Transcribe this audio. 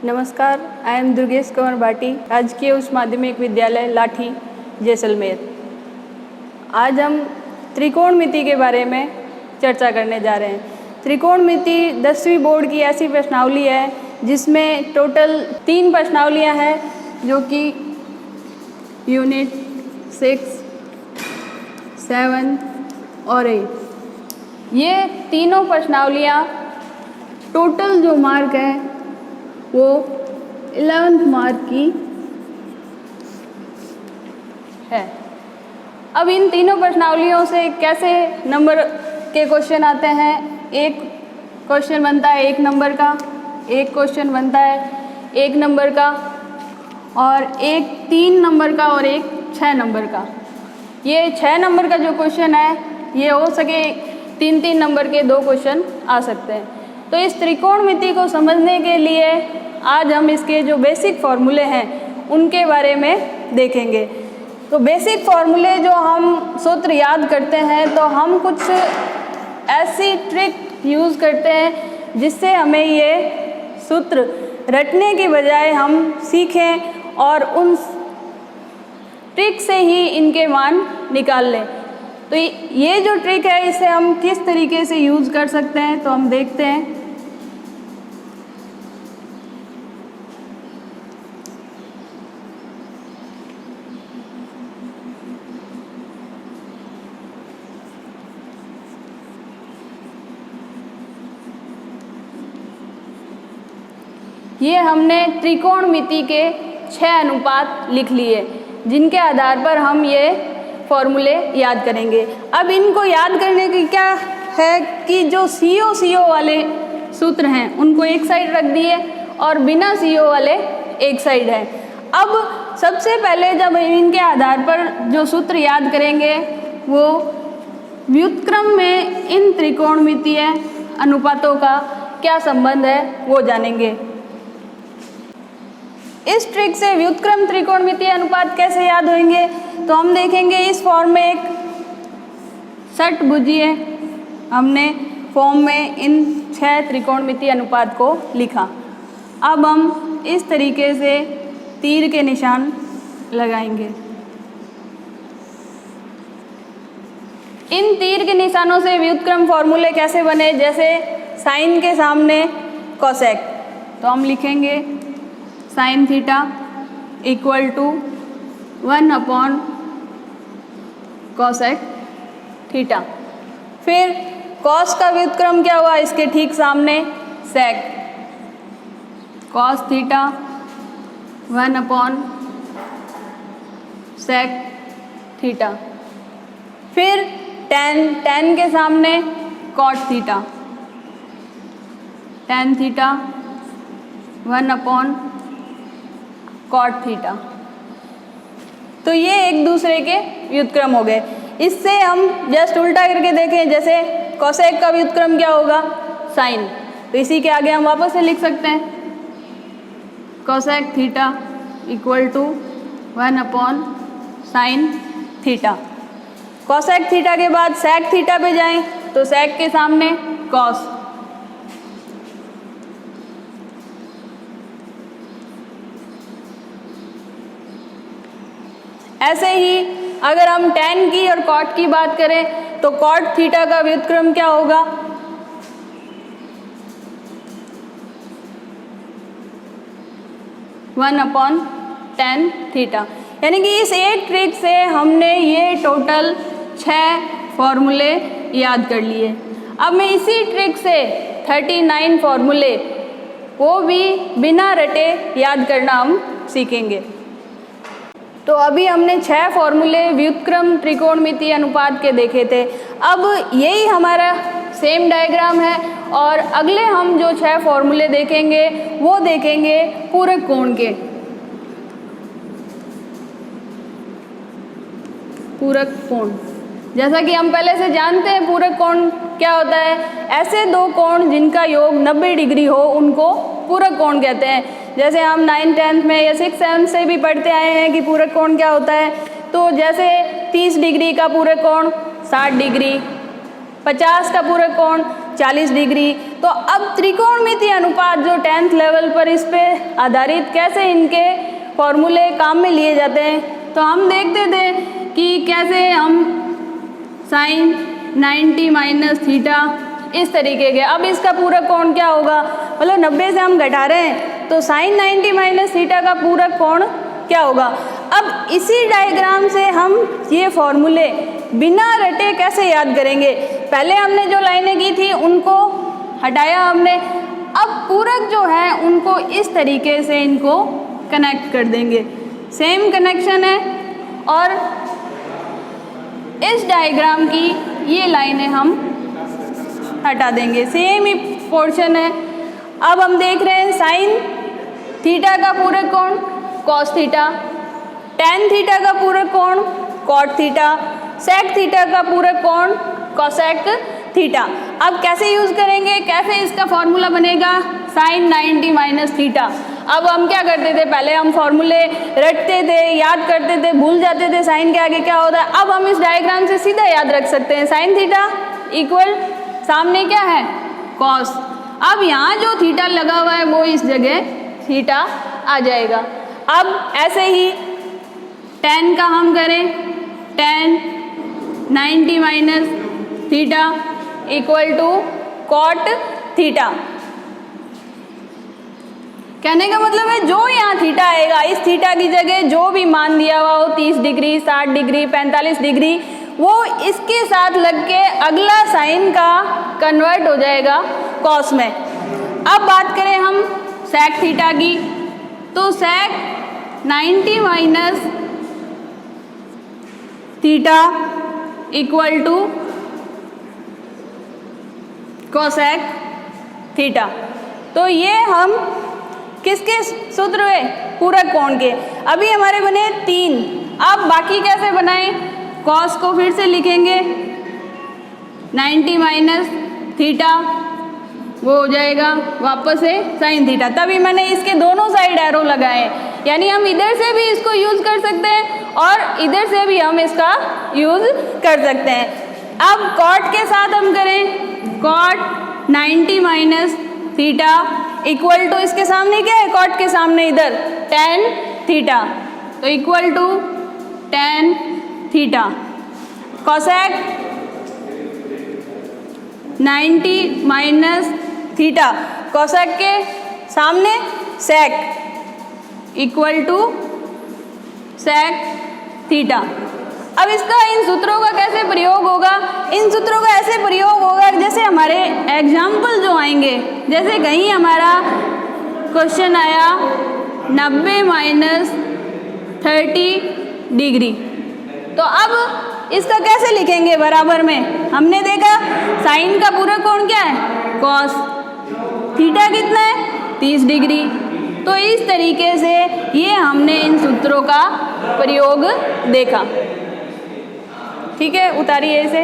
नमस्कार, I am Durgesh Kumar Bhati, राजकीय उच्च माध्यमिक विद्यालय लाठी, जैसलमेर। आज हम त्रिकोणमिति के बारे में चर्चा करने जा रहे हैं। त्रिकोणमिति 10वीं बोर्ड की ऐसी प्रश्नावली है जिसमें टोटल 3 प्रश्नावलियाँ हैं, जो कि यूनिट 6, 7 और 8। ये तीनों प्रश्नावलियाँ टोटल जो मार्क है वो 11th मार्क की है। अब इन तीनों प्रश्नावलियों से कैसे नंबर के क्वेश्चन आते हैं? एक क्वेश्चन बनता है 1 नंबर का, एक क्वेश्चन बनता है 1 नंबर का, और एक 3 नंबर का और एक 6 नंबर का। ये 6 नंबर का जो क्वेश्चन है ये हो सके 3-3 नंबर के 2 क्वेश्चन आ सकते हैं। तो इस त्रिकोणमिति को समझने के लिए आज हम इसके जो बेसिक फॉर्मूले हैं उनके बारे में देखेंगे। तो बेसिक फॉर्मूले जो हम सूत्र याद करते हैं, तो हम कुछ ऐसी ट्रिक यूज़ करते हैं जिससे हमें ये सूत्र रटने के बजाय हम सीखें और उन ट्रिक से ही इनके मान निकाल लें। तो ये जो ट्रिक है इसे हम किस तरीके से यूज़ कर सकते हैं, तो हम देखते हैं। ये हमने त्रिकोणमिति के 6 अनुपात लिख लिए, जिनके आधार पर हम ये फॉर्मूले याद करेंगे। अब इनको याद करने की क्या है कि जो CO वाले सूत्र हैं उनको एक साइड रख दिए और बिना CO वाले एक साइड है। अब सबसे पहले जब इनके आधार पर जो सूत्र याद करेंगे वो व्युत्क्रम में इन त्रिकोणमितीय अनुपातों का क्या संबंध है वो जानेंगे। इस ट्रिक से व्युत्क्रम त्रिकोणमितीय अनुपात कैसे याद होंगे, तो हम देखेंगे इस फॉर्म में एक षटभुजी है। हमने फॉर्म में इन 6 त्रिकोणमितीय अनुपात को लिखा। अब हम इस तरीके से तीर के निशान लगाएंगे। इन तीर के निशानों से व्युत्क्रम फॉर्मूले कैसे बने, जैसे साइन के सामने कोसेक, तो हम लिखेंगे sine theta equal to 1 upon cosec theta. फिर कॉस का व्युत्क्रम क्या हुआ, इसके ठीक सामने sec, cos theta 1 upon sec theta. फिर टेन के सामने cot theta, tan theta 1 upon cot theta. तो ये एक दूसरे के व्युत्क्रम हो गए। इससे हम जस्ट उल्टा करके देखें, जैसे कोसेक का व्युत्क्रम क्या होगा, साइन, तो इसी के आगे हम वापस से लिख सकते हैं cosec theta equal to 1 upon sine theta. Cosec theta के बाद सेक थीटा पे जाएं तो सेक के सामने कॉस, ऐसे ही अगर हम टेन की और कॉट की बात करें तो कॉट थीटा का व्युत्क्रम क्या होगा, वन अपॉन टेन थीटा। यानी कि इस एक ट्रिक से हमने ये टोटल 6 फॉर्मूले याद कर लिए। अब मैं इसी ट्रिक से 39 फॉर्मूले वो भी बिना रटे याद करना हम सीखेंगे। तो अभी हमने 6 फॉर्मूले व्युत्क्रम त्रिकोणमितीय अनुपात के देखे थे। अब यही हमारा सेम डायग्राम है और अगले हम जो 6 फॉर्मूले देखेंगे वो देखेंगे पूरक कोण के। पूरक कोण, जैसा कि हम पहले से जानते हैं पूरक कोण क्या होता है, ऐसे 2 कोण जिनका योग 90 डिग्री हो उनको पूरक कोण कहते हैं। जैसे हम 9th 10th में या 6th 7th से भी पढ़ते आए हैं कि पूरक कोण क्या होता है। तो जैसे 30 डिग्री का पूरक कोण 60 डिग्री, 50 का पूरक कोण 40 डिग्री। तो अब त्रिकोणमिति अनुपात जो 10th लेवल पर इस पे आधारित कैसे इनके फॉर्मूले काम में लिए जाते हैं, तो हम देखते थे कि कैसे हम साइन 90 माइनस थीटा इस तरीके के। अब इसका पूरक कोण क्या होगा, मतलब 90 से हम घटा रहे हैं तो साइन 90 माइनस थीटा का पूरक कोण क्या होगा। अब इसी डायग्राम से हम ये फॉर्मूले बिना रटे कैसे याद करेंगे। पहले हमने जो लाइनें की थी उनको हटाया हमने, अब पूरक जो है उनको इस तरीके से इनको कनेक्ट कर देंगे, सेम कनेक्शन है। और इस डायग्राम की ये लाइनें हम हटा देंगे, सेम ही पोर्शन है। अब हम देख रहे हैं साइन थीटा का पूरक कोण कॉस थीटा, टेन थीटा का पूरक कोण कॉट थीटा, सेक थीटा का पूरक कोण कोसेक थीटा। अब कैसे यूज करेंगे, कैसे इसका फॉर्मूला बनेगा, साइन 90 माइनस थीटा। अब हम क्या करते थे, पहले हम फॉर्मूले रटते थे, याद करते थे, भूल जाते थे साइन के आगे क्या होता है। अब हम इस डायग्राम से सीधा याद रख सकते हैं, साइन थीटा इक्वल सामने क्या है कॉस। अब यहाँ जो थीटा लगा हुआ है वो इस जगह थीटा आ जाएगा। अब ऐसे ही टेन का हम करें, tan 90 minus theta equal to cot theta. कहने का मतलब है जो यहाँ थीटा आएगा, इस थीटा की जगह जो भी मान दिया हुआ हो 30 डिग्री, 60 डिग्री, 45 डिग्री, वो इसके साथ लग के अगला साइन का कन्वर्ट हो जाएगा कॉस में। अब बात करें हम सेक थीटा की, तो sec 90 minus theta equal to cosec theta. तो ये हम किसके सूत्र हुए, पूरक कोण के। अभी हमारे बने 3, अब बाकी कैसे बनाएं, कॉस को फिर से लिखेंगे 90 माइनस थीटा, वो हो जाएगा वापस से साइन थीटा। तभी मैंने इसके दोनों साइड एरो लगाए, यानी हम इधर से भी इसको यूज कर सकते हैं और इधर से भी हम इसका यूज कर सकते हैं। अब कॉट के साथ हम करें, cot 90 minus theta equal to, इसके सामने क्या है, कॉट के सामने इधर tan थीटा, तो equal to tan theta. Cosec 90 minus theta, cosec के सामने sec equal to sec theta. अब इसका इन सूत्रों का कैसे प्रयोग होगा, इन सूत्रों का ऐसे प्रयोग होगा जैसे हमारे एग्जाम्पल जो आएंगे, जैसे कहीं हमारा क्वेश्चन आया 90 माइनस 30 डिग्री, तो अब इसका कैसे लिखेंगे बराबर में। हमने देखा साइन का पूरक कोण क्या है कॉस, थीटा कितना है 30 डिग्री। तो इस तरीके से ये हमने इन सूत्रों का प्रयोग देखा। ठीक है, उतारिए इसे।